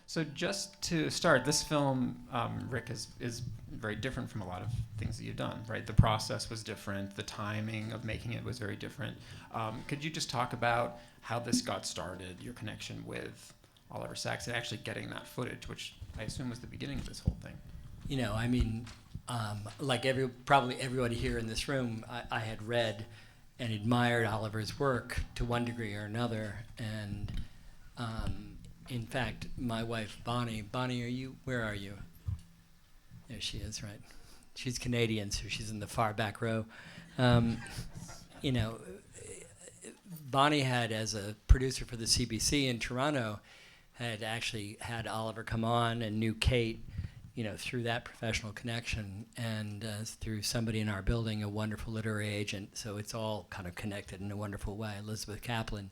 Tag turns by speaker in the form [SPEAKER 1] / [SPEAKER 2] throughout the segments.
[SPEAKER 1] So just to start, this film, Rick, is very different from a lot of things that you've done, right? The process was different. The timing of making it was very different. Could you just talk about how this got started, your connection with Oliver Sacks, and actually getting that footage, which I assume was the beginning of this whole thing?
[SPEAKER 2] You know, I mean, like probably everybody here in this room, I had read and admired Oliver's work to one degree or another, and in fact, my wife Bonnie, where are you? There she is, right? She's Canadian, so she's in the far back row. You know, Bonnie had, as a producer for the CBC in Toronto, had actually had Oliver come on and knew Kate, you know, through that professional connection, and through somebody in our building, a wonderful literary agent. So it's all kind of connected in a wonderful way. Elizabeth Kaplan,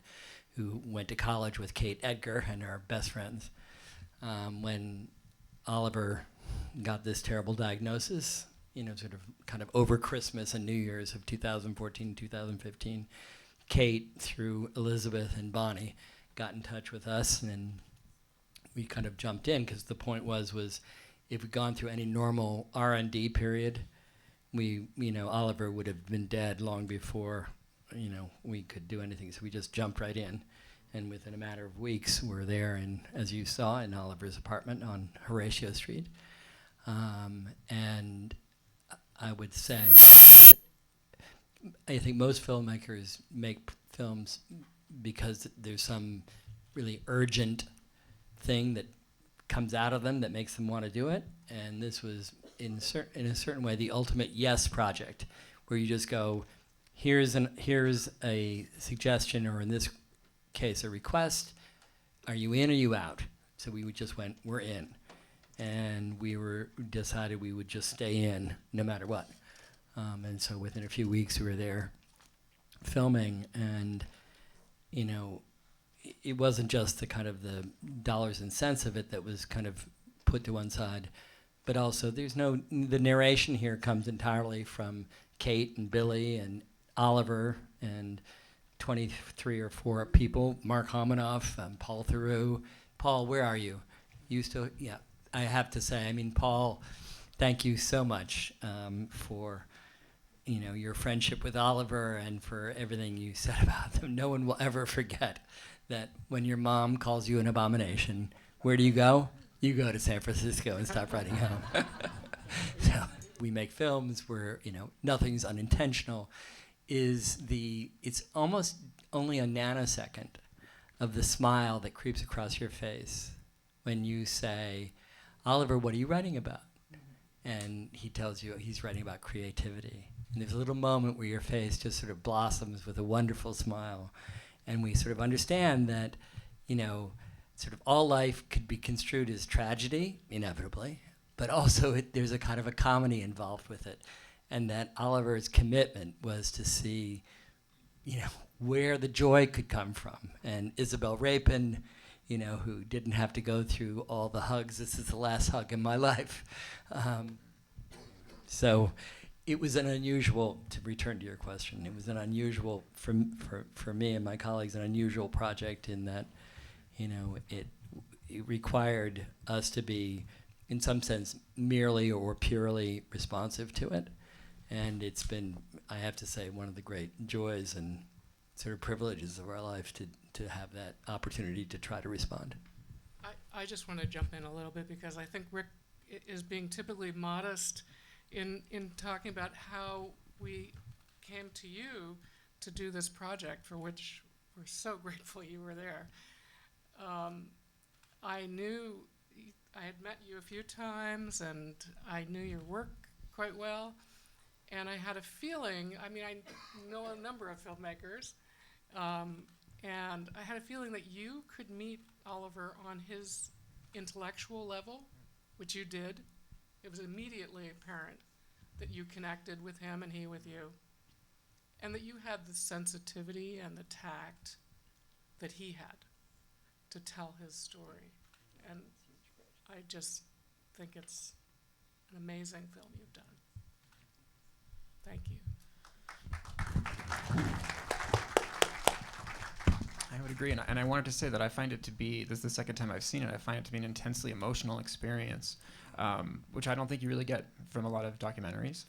[SPEAKER 2] who went to college with Kate Edgar and are best friends. When Oliver got this terrible diagnosis, you know, sort of kind of over Christmas and New Year's of 2014, 2015, Kate, through Elizabeth and Bonnie, got in touch with us, and we kind of jumped in, because the point was if we'd gone through any normal R&D period, Oliver would have been dead long before, you know, we could do anything. So we just jumped right in, and within a matter of weeks, we're there, and as you saw, in Oliver's apartment on Horatio Street. And I would say that I think most filmmakers make films because there's some really urgent thing that comes out of them that makes them want to do it, and this was in a certain way the ultimate yes project, where you just go, here's a suggestion, or in this case a request, are you in or you out? So we just went, we're in, and decided we would just stay in no matter what, and so within a few weeks we were there filming, and you know, it wasn't just the kind of the dollars and cents of it that was kind of put to one side, but also the narration here comes entirely from Kate and Billy and Oliver and 23 or 4 people, Mark Hominoff, Paul Theroux. Paul, where are you? You still, yeah, I have to say, I mean, Paul, thank you so much for, you know, your friendship with Oliver and for everything you said about them. No one will ever forget that when your mom calls you an abomination, where do you go? You go to San Francisco and stop writing home. So we make films where, you know, nothing's unintentional. It's almost only a nanosecond of the smile that creeps across your face when you say, Oliver, what are you writing about? And he tells you he's writing about creativity. And there's a little moment where your face just sort of blossoms with a wonderful smile. And we sort of understand that, you know, sort of all life could be construed as tragedy, inevitably, but also there's a kind of a comedy involved with it. And that Oliver's commitment was to see, you know, where the joy could come from. And Isabel Rapin, you know, who didn't have to go through all the hugs. This is the last hug in my life. So it was an unusual, to return to your question, it was an unusual, for me and my colleagues, an unusual project in that, you know, it required us to be, in some sense, merely or purely responsive to it. And it's been, I have to say, one of the great joys and sort of privileges of our life to have that opportunity to try to respond.
[SPEAKER 3] I just want to jump in a little bit, because I think Rick is being typically modest in talking about how we came to you to do this project, for which we're so grateful you were there. I had met you a few times, and I knew your work quite well, and I had a feeling, I mean, I know a number of filmmakers, and I had a feeling that you could meet Oliver on his intellectual level, which you did. It was immediately apparent that you connected with him and he with you, and that you had the sensitivity and the tact that he had to tell his story. And I just think it's an amazing film you've done. Thank you.
[SPEAKER 1] I would agree, and I wanted to say that I find it to be, this is the second time I've seen it, I find it to be an intensely emotional experience, which I don't think you really get from a lot of documentaries,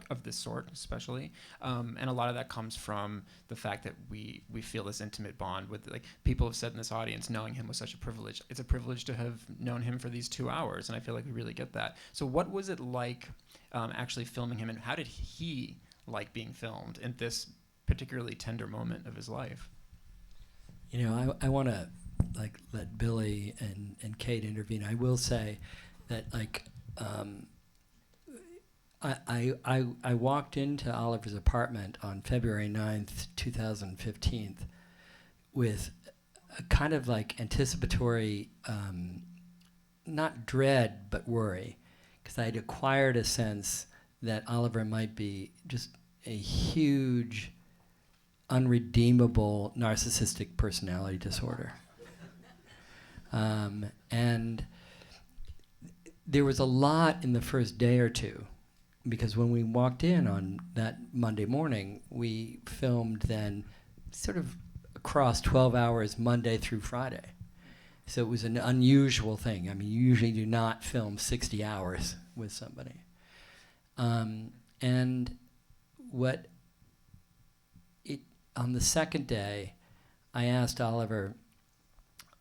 [SPEAKER 1] of this sort especially, and a lot of that comes from the fact that we feel this intimate bond with, like, people have said in this audience, knowing him was such a privilege. It's a privilege to have known him for these 2 hours, and I feel like we really get that. So what was it like actually filming him, and how did he like being filmed in this particularly tender moment of his life?
[SPEAKER 2] You know, I want to like let Billy and Kate intervene. I will say that like I walked into Oliver's apartment on February 9th, 2015 with a kind of like anticipatory, not dread, but worry, because I had acquired a sense that Oliver might be just a huge, unredeemable narcissistic personality disorder. And there was a lot in the first day or two, because when we walked in on that Monday morning, we filmed then sort of across 12 hours Monday through Friday. So it was an unusual thing. I mean, you usually do not film 60 hours with somebody. And on the second day, I asked Oliver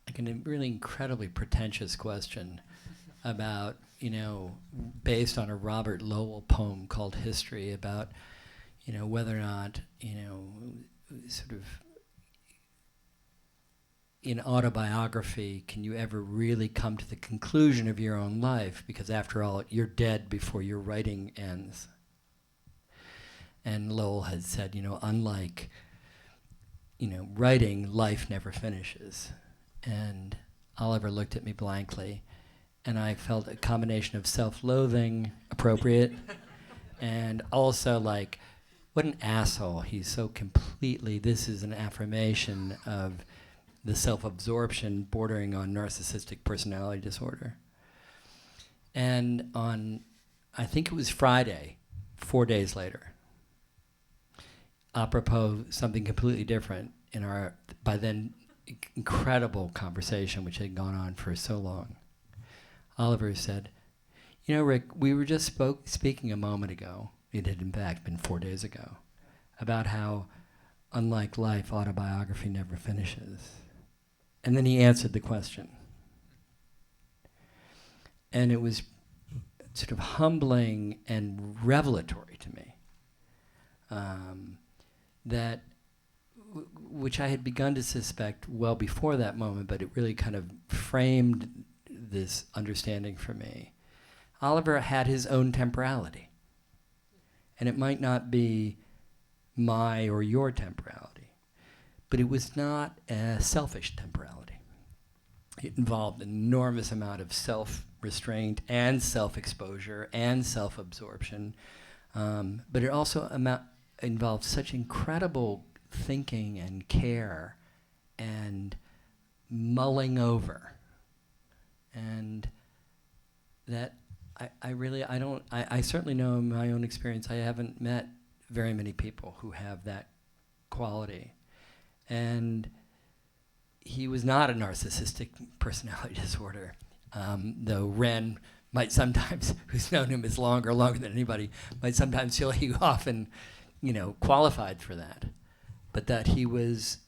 [SPEAKER 2] like a really incredibly pretentious question about, you know, based on a Robert Lowell poem called History, about, you know, whether or not, you know, sort of in autobiography, can you ever really come to the conclusion of your own life? Because after all, you're dead before your writing ends. And Lowell had said, you know, unlike, you know, writing, life never finishes. And Oliver looked at me blankly, and I felt a combination of self-loathing, appropriate, and also like, what an asshole. He's so completely, this is an affirmation of the self-absorption bordering on narcissistic personality disorder. And on, I think it was Friday, 4 days later, apropos something completely different in our, by then, incredible conversation which had gone on for so long, Oliver said, you know, Rick, we were just speaking a moment ago, it had in fact been 4 days ago, about how, unlike life, autobiography never finishes. And then he answered the question. And it was sort of humbling and revelatory to me, that which I had begun to suspect well before that moment, but it really kind of framed this understanding for me. Oliver had his own temporality, and it might not be my or your temporality, but it was not a selfish temporality. It involved an enormous amount of self-restraint and self-exposure and self-absorption, but it also involved such incredible thinking and care and mulling over, and that I certainly know in my own experience I haven't met very many people who have that quality. And he was not a narcissistic personality disorder, though Ren might sometimes, who's known him as longer than anybody, might sometimes feel he often, you know, qualified for that. But that he was,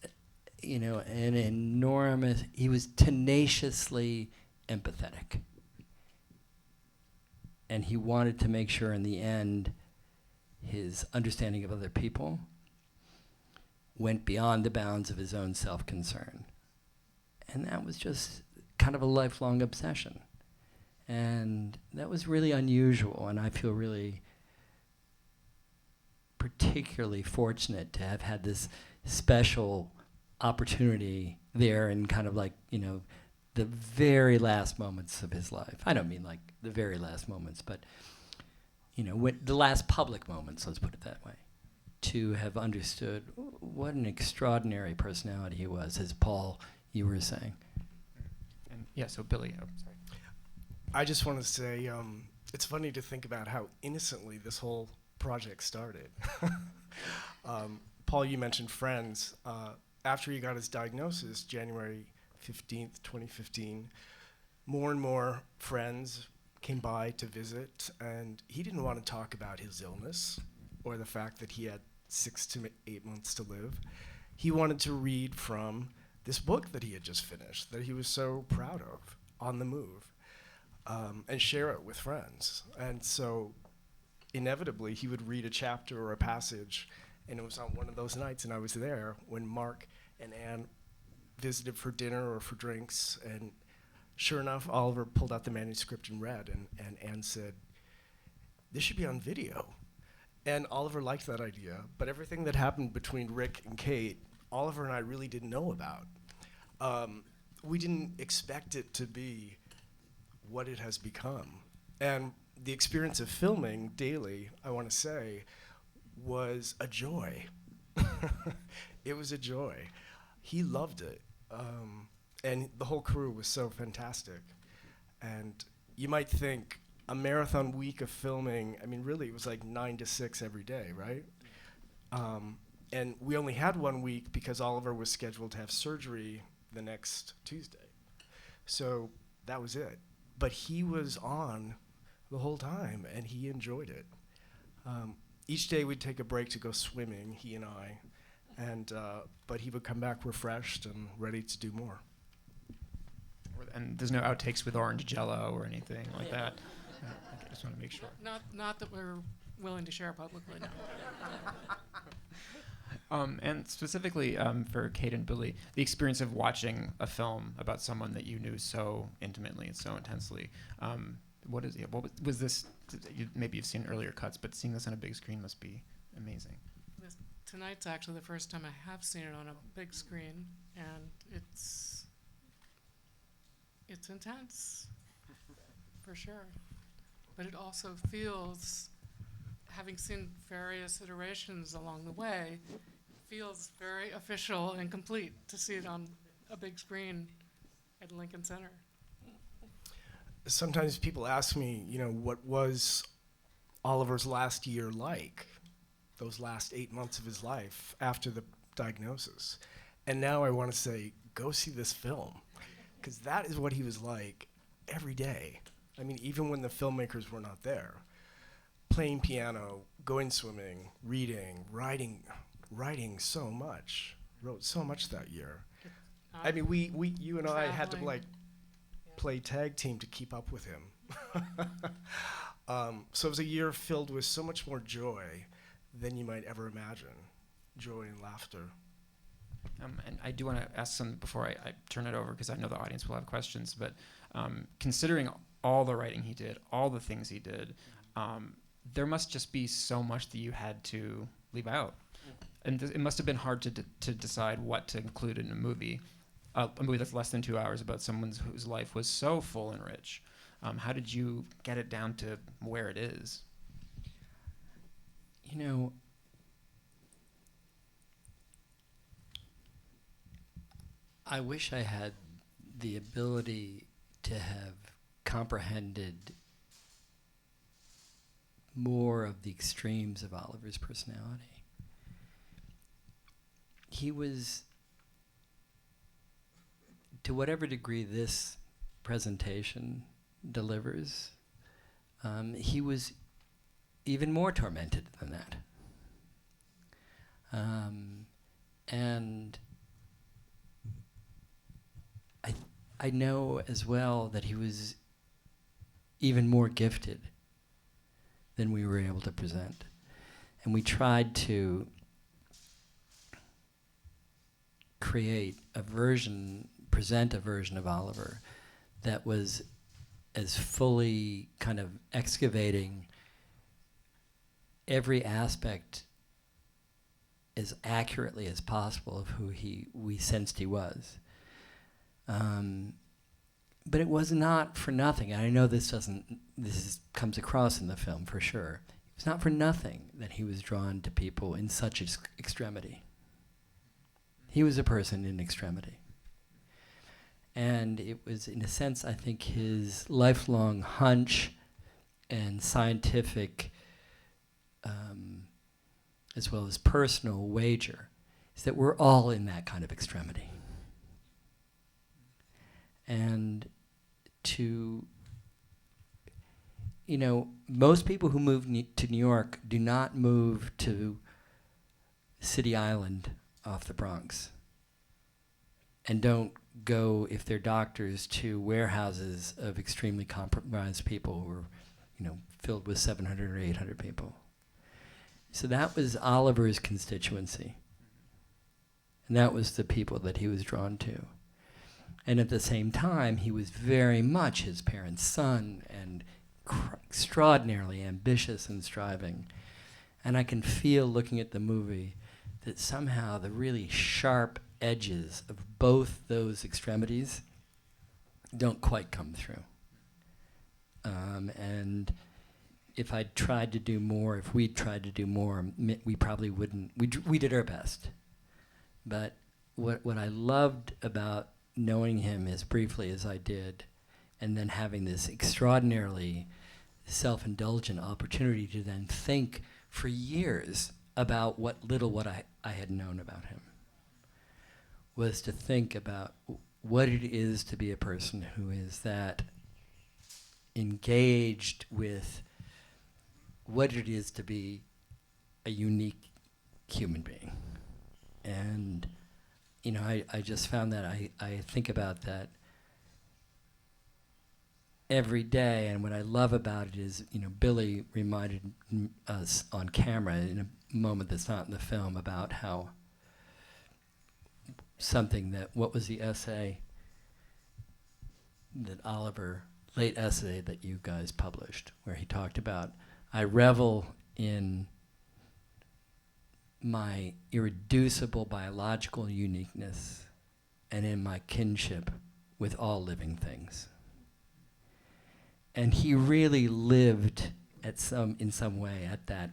[SPEAKER 2] you know, an enormous, he was tenaciously empathetic. And he wanted to make sure in the end his understanding of other people went beyond the bounds of his own self-concern. And that was just kind of a lifelong obsession. And that was really unusual, and I feel really particularly fortunate to have had this special opportunity there in kind of like, you know, the very last moments of his life. I don't mean like the very last moments, but, you know, the last public moments, let's put it that way, to have understood what an extraordinary personality he was, as Paul, you were saying.
[SPEAKER 1] And yeah, so Billy, oh, sorry.
[SPEAKER 4] I just want to say, it's funny to think about how innocently this whole project started. Paul, you mentioned friends. after he got his diagnosis, January 15th, 2015, more and more friends came by to visit, and he didn't want to talk about his illness or the fact that he had 6 to 8 months to live. He wanted to read from this book that he had just finished, that he was so proud of, On the Move, and share it with friends. And so inevitably, he would read a chapter or a passage, and it was on one of those nights, and I was there when Mark and Anne visited for dinner or for drinks, and sure enough, Oliver pulled out the manuscript and read, and Anne said, "This should be on video." And Oliver liked that idea, but everything that happened between Rick and Kate, Oliver and I really didn't know about. We didn't expect it to be what it has become. And the experience of filming daily, I want to say, was a joy. It was a joy. He loved it. And the whole crew was so fantastic. And you might think a marathon week of filming, I mean, really, it was like 9 to 6 every day, right? And we only had 1 week because Oliver was scheduled to have surgery the next Tuesday. So that was it. But he was on the whole time, and he enjoyed it. Each day we'd take a break to go swimming, he and I, but he would come back refreshed and ready to do more.
[SPEAKER 1] And there's no outtakes with orange Jello or anything like that. I just want to make sure.
[SPEAKER 3] Not that we're willing to share publicly. No.
[SPEAKER 1] And specifically for Kate and Billy, the experience of watching a film about someone that you knew so intimately and so intensely. What was this? Maybe you've seen earlier cuts, but seeing this on a big screen must be amazing.
[SPEAKER 3] Tonight's actually the first time I have seen it on a big screen, and it's intense, for sure. But it also feels, having seen various iterations along the way, feels very official and complete to see it on a big screen at Lincoln Center.
[SPEAKER 4] Sometimes people ask me, what was Oliver's last year like, those last 8 months of his life after the diagnosis. And now I want to say, go see this film, because that is what he was like every day. I mean, even when the filmmakers were not there. Playing piano, going swimming, reading, writing so much, wrote so much that year. I mean, you and I had to play tag team to keep up with him. So it was a year filled with so much more joy than you might ever imagine. Joy and laughter.
[SPEAKER 1] And I do want to ask something before I turn it over, because I know the audience will have questions, but considering all the writing he did, all the things he did, there must just be so much that you had to leave out. And it must have been hard to decide what to include in a movie that's less than 2 hours about someone whose life was so full and rich. How did you get it down to where it is?
[SPEAKER 2] I wish I had the ability to have comprehended more of the extremes of Oliver's personality. He was, to whatever degree this presentation delivers, he was even more tormented than that. And I know as well that he was even more gifted than we were able to present. And we tried to present a version of Oliver that was as fully kind of excavating every aspect as accurately as possible of who we sensed he was. But it was not for nothing, and I know this comes across in the film for sure. It was not for nothing that he was drawn to people in such extremity. He was a person in extremity. And it was, in a sense, I think, his lifelong hunch and scientific, as well as personal wager, is that we're all in that kind of extremity. And most people who move to New York do not move to City Island off the Bronx, and don't go, if they're doctors, to warehouses of extremely compromised people who are, filled with 700 or 800 people. So that was Oliver's constituency. And that was the people that he was drawn to. And at the same time, he was very much his parents' son and extraordinarily ambitious and striving. And I can feel, looking at the movie, that somehow the really sharp edges of both those extremities don't quite come through. And if I'd tried to do more, if we'd tried to do more, we probably wouldn't. We did our best. But what I loved about knowing him as briefly as I did, and then having this extraordinarily self-indulgent opportunity to then think for years about what I had known about him, was to think about what it is to be a person who is that engaged with what it is to be a unique human being. And I just found that I think about that every day, and what I love about it is, Billy reminded us on camera in a moment that's not in the film about how what was the essay that late essay that you guys published, where he talked about, I revel in my irreducible biological uniqueness and in my kinship with all living things. And he really lived in some way at that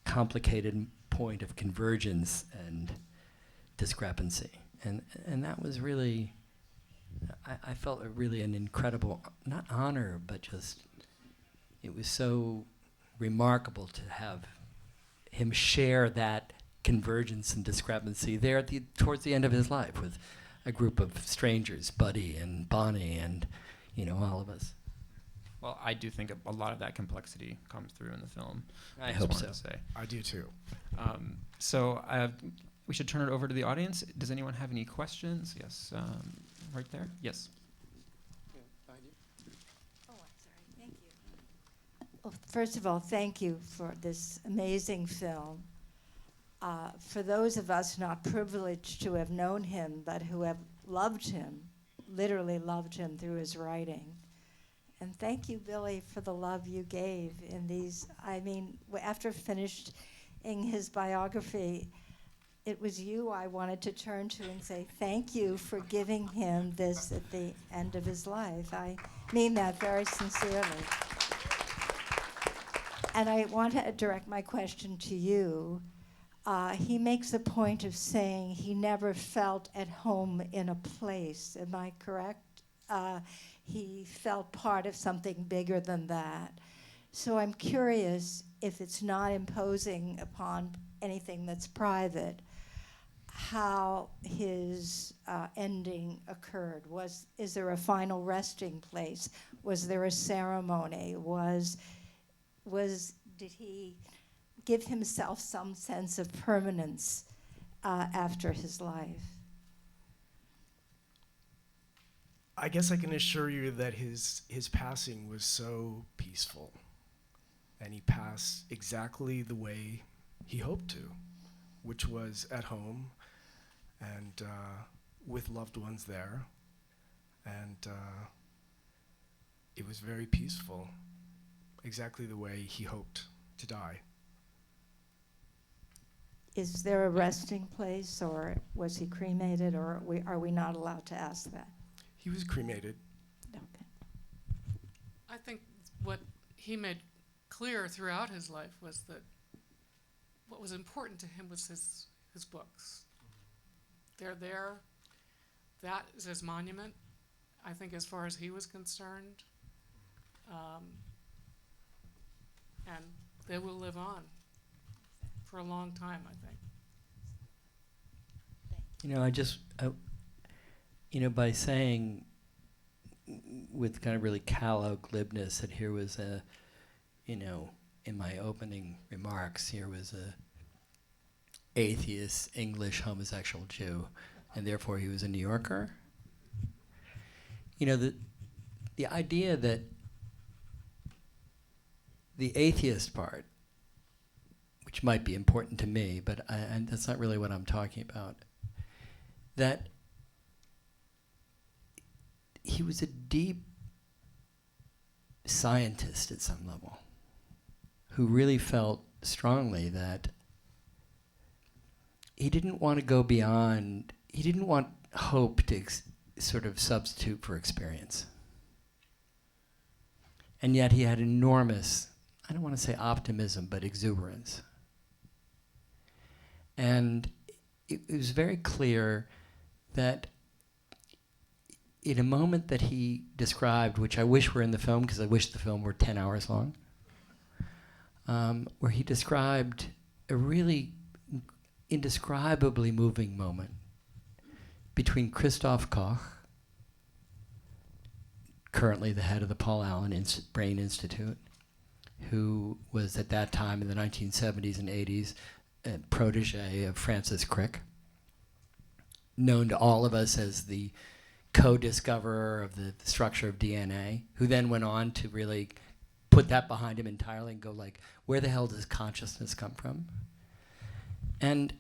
[SPEAKER 2] complicated point of convergence and discrepancy. And that was really, I felt really an incredible, not honor, but just, it was so remarkable to have him share that convergence and discrepancy there towards the end of his life with a group of strangers, Buddy and Bonnie and, all of us.
[SPEAKER 1] Well, I do think a lot of that complexity comes through in the film.
[SPEAKER 2] I hope so.
[SPEAKER 1] To say.
[SPEAKER 4] I do too.
[SPEAKER 1] So we should turn it over to the audience. Does anyone have any questions? Yes, right there. Yes.
[SPEAKER 5] Oh, I'm sorry. Thank you.
[SPEAKER 6] Well, first of all, thank you for this amazing film. For those of us not privileged to have known him, but who have loved him, literally loved him through his writing. And thank you, Billy, for the love you gave in these. After finishing his biography, it was you I wanted to turn to and say thank you for giving him this at the end of his life. I mean that very sincerely. And I want to direct my question to you. He makes a point of saying he never felt at home in a place. Am I correct? He felt part of something bigger than that. So I'm curious, if it's not imposing upon anything that's private, how his ending occurred. Is there a final resting place? Was there a ceremony? Did he give himself some sense of permanence after his life?
[SPEAKER 4] I guess I can assure you that his passing was so peaceful, and he passed exactly the way he hoped to, which was at home and with loved ones there, and it was very peaceful, exactly the way he hoped to die.
[SPEAKER 6] Is there a resting place, or was he cremated, or are we not allowed to ask that?
[SPEAKER 4] He was cremated.
[SPEAKER 6] Okay.
[SPEAKER 3] I think what he made clear throughout his life was that what was important to him was his books. They're there. That is his monument, I think, as far as he was concerned. And they will live on for a long time, I think.
[SPEAKER 2] By saying with kind of really callow glibness that here was in my opening remarks, here was a atheist English homosexual Jew, and therefore he was a New Yorker. The idea that the atheist part, which might be important to me, but that's not really what I'm talking about, that he was a deep scientist at some level who really felt strongly that he didn't want to go beyond, he didn't want hope to sort of substitute for experience. And yet he had enormous, I don't want to say optimism, but exuberance. And it was very clear that in a moment that he described, which I wish were in the film because I wish the film were 10 hours long, where he described a really indescribably moving moment between Christoph Koch, currently the head of the Paul Allen Brain Institute, who was at that time in the 1970s and 80s a protege of Francis Crick, known to all of us as the co-discoverer of the structure of DNA, who then went on to really put that behind him entirely and go like, where the hell does consciousness come from? And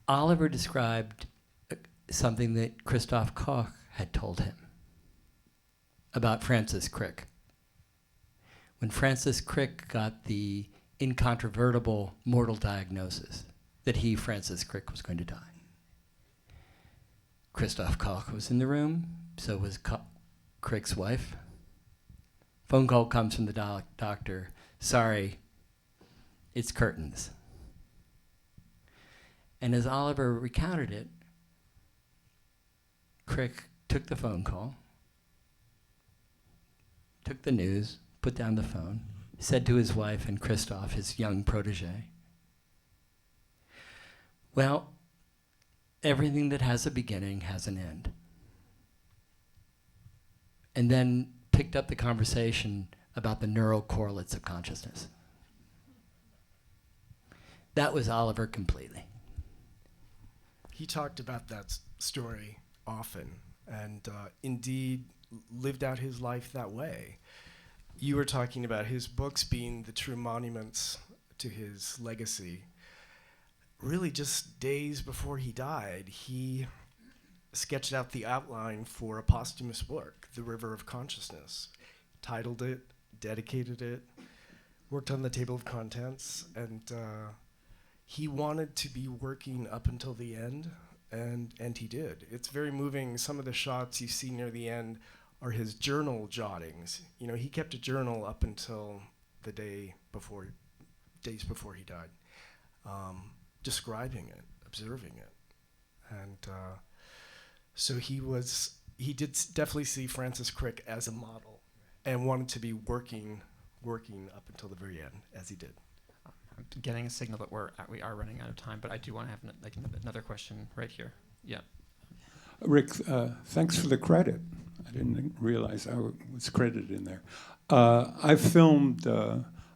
[SPEAKER 2] Oliver described something that Christoph Koch had told him about Francis Crick. When Francis Crick got the incontrovertible mortal diagnosis that he, Francis Crick, was going to die, Christoph Koch was in the room, so was Crick's wife. Phone call comes from the doctor, sorry, it's curtains. And as Oliver recounted it, Crick took the phone call, took the news, put down the phone, said to his wife and Christoph, his young protege, well, everything that has a beginning has an end. And then picked up the conversation about the neural correlates of consciousness. That was Oliver completely.
[SPEAKER 4] He talked about that story often and indeed lived out his life that way. You were talking about his books being the true monuments to his legacy. Really just days before he died, he sketched out the outline for a posthumous work, The River of Consciousness, titled it, dedicated it, worked on the table of contents, and he wanted to be working up until the end, and he did. It's very moving. Some of the shots you see near the end are his journal jottings. You know, he kept a journal up until the days before he died, describing it, observing it. And so he did definitely see Francis Crick as a model and wanted to be working up until the very end, as he did.
[SPEAKER 1] I'm getting a signal that we are running out of time, but I do want to have another question right here. Yeah.
[SPEAKER 7] Rick, thanks for the credit. I didn't realize I was credited in there. I've filmed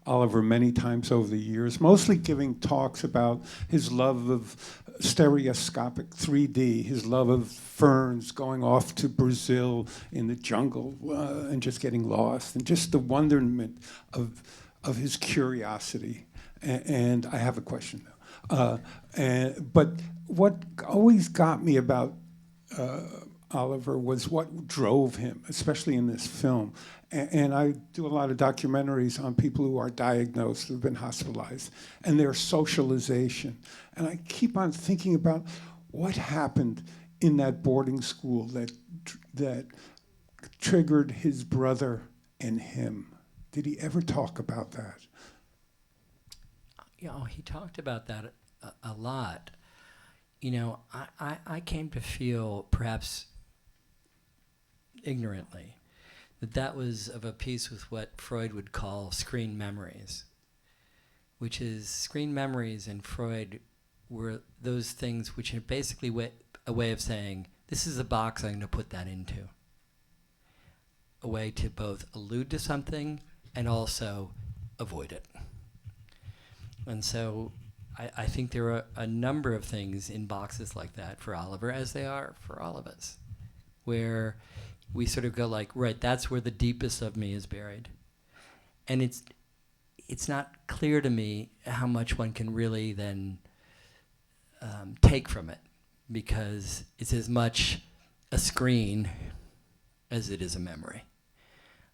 [SPEAKER 7] Oliver many times over the years, mostly giving talks about his love of stereoscopic 3D, his love of ferns, going off to Brazil in the jungle and just getting lost, and just the wonderment of his curiosity. And I have a question, though. But what always got me about Oliver was what drove him, especially in this film. And I do a lot of documentaries on people who are diagnosed, who've been hospitalized, and their socialization. And I keep on thinking about what happened in that boarding school that triggered his brother and him. Did he ever talk about that?
[SPEAKER 2] You know, he talked about that a lot. You know, I came to feel, perhaps ignorantly, that was of a piece with what Freud would call screen memories, which is screen memories in Freud were those things which are basically a way of saying, this is a box I'm going to put that into. A way to both allude to something and also avoid it. And so I think there are a number of things in boxes like that for Oliver, as they are for all of us, where we sort of go like, right, that's where the deepest of me is buried. And it's not clear to me how much one can really then take from it, because it's as much a screen as it is a memory,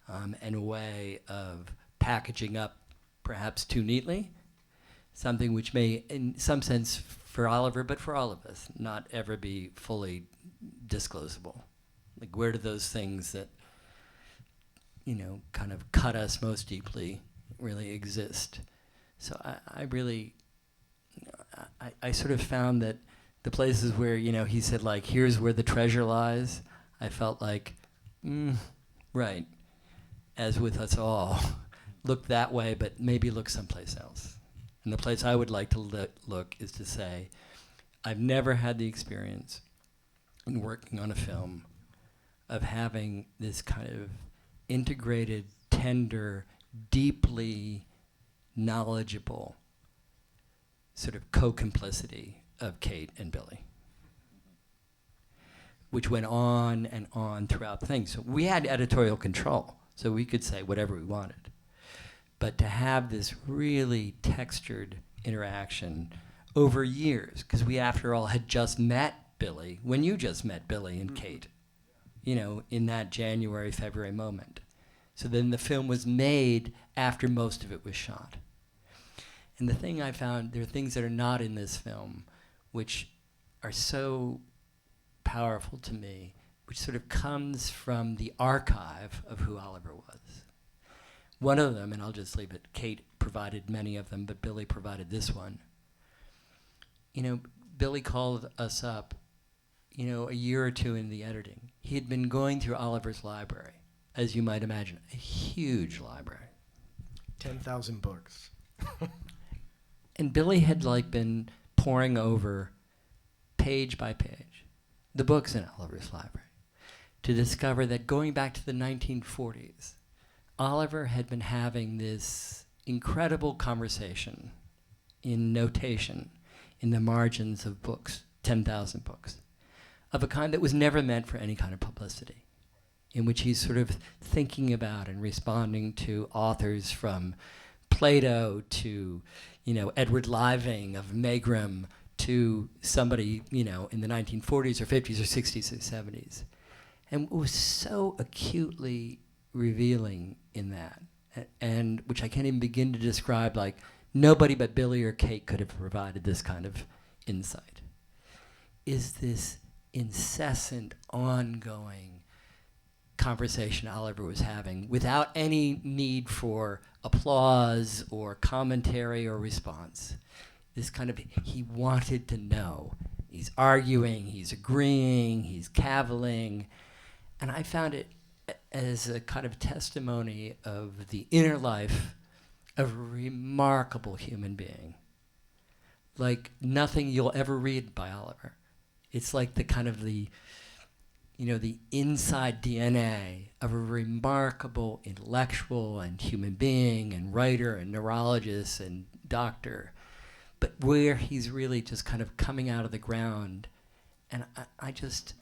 [SPEAKER 2] and a way of packaging up perhaps too neatly something which may, in some sense, for Oliver, but for all of us, not ever be fully disclosable. Like, where do those things that, you know, kind of cut us most deeply really exist? So I really, I sort of found that the places where, you know, he said, like, here's where the treasure lies, I felt like, right, as with us all, look that way, but maybe look someplace else. And the place I would like to look is to say, I've never had the experience in working on a film of having this kind of integrated, tender, deeply knowledgeable sort of co-complicity of Kate and Billy, which went on and on throughout the thing. So we had editorial control, so we could say whatever we wanted. But to have this really textured interaction over years, because we, after all, had just met Billy, when you just met Billy and Kate, you know, in that January, February moment. So then the film was made after most of it was shot. And the thing I found, there are things that are not in this film which are so powerful to me, which sort of comes from the archive of who Oliver was. One of them, and I'll just leave it, Kate provided many of them, but Billy provided this one. You know, Billy called us up, you know, a year or two in the editing. He had been going through Oliver's library, as you might imagine, a huge library.
[SPEAKER 4] 10,000 books.
[SPEAKER 2] And Billy had like been poring over page by page the books in Oliver's library to discover that going back to the 1940s, Oliver had been having this incredible conversation in notation in the margins of books, 10,000 books, of a kind that was never meant for any kind of publicity, in which he's sort of thinking about and responding to authors from Plato to, you know, Edward Living of Megrim to somebody, you know, in the 1940s or 50s or 60s or 70s. And it was so acutely revealing in that, and which I can't even begin to describe, like nobody but Billy or Kate could have provided this kind of insight, is this incessant, ongoing conversation Oliver was having without any need for applause or commentary or response. This kind of, he wanted to know. He's arguing, he's agreeing, he's cavilling, and I found it as a kind of testimony of the inner life of a remarkable human being, like nothing you'll ever read by Oliver. It's like the kind of the, you know, the inside DNA of a remarkable intellectual and human being and writer and neurologist and doctor, but where he's really just kind of coming out of the ground. And I just,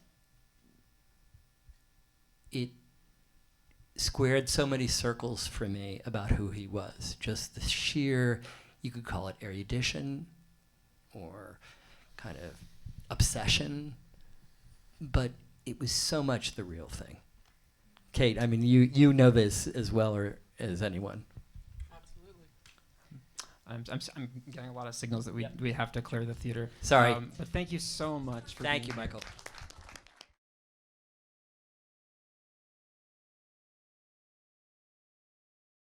[SPEAKER 2] it squared so many circles for me about who he was. Just the sheer, you could call it erudition or kind of obsession, but it was so much the real thing. Kate, I mean, you know this as well or as anyone.
[SPEAKER 3] Absolutely.
[SPEAKER 1] I'm getting a lot of signals that we have to clear the theater.
[SPEAKER 2] Sorry.
[SPEAKER 1] But thank you so much for
[SPEAKER 2] Thank
[SPEAKER 1] being
[SPEAKER 2] you,
[SPEAKER 1] here.
[SPEAKER 2] Michael.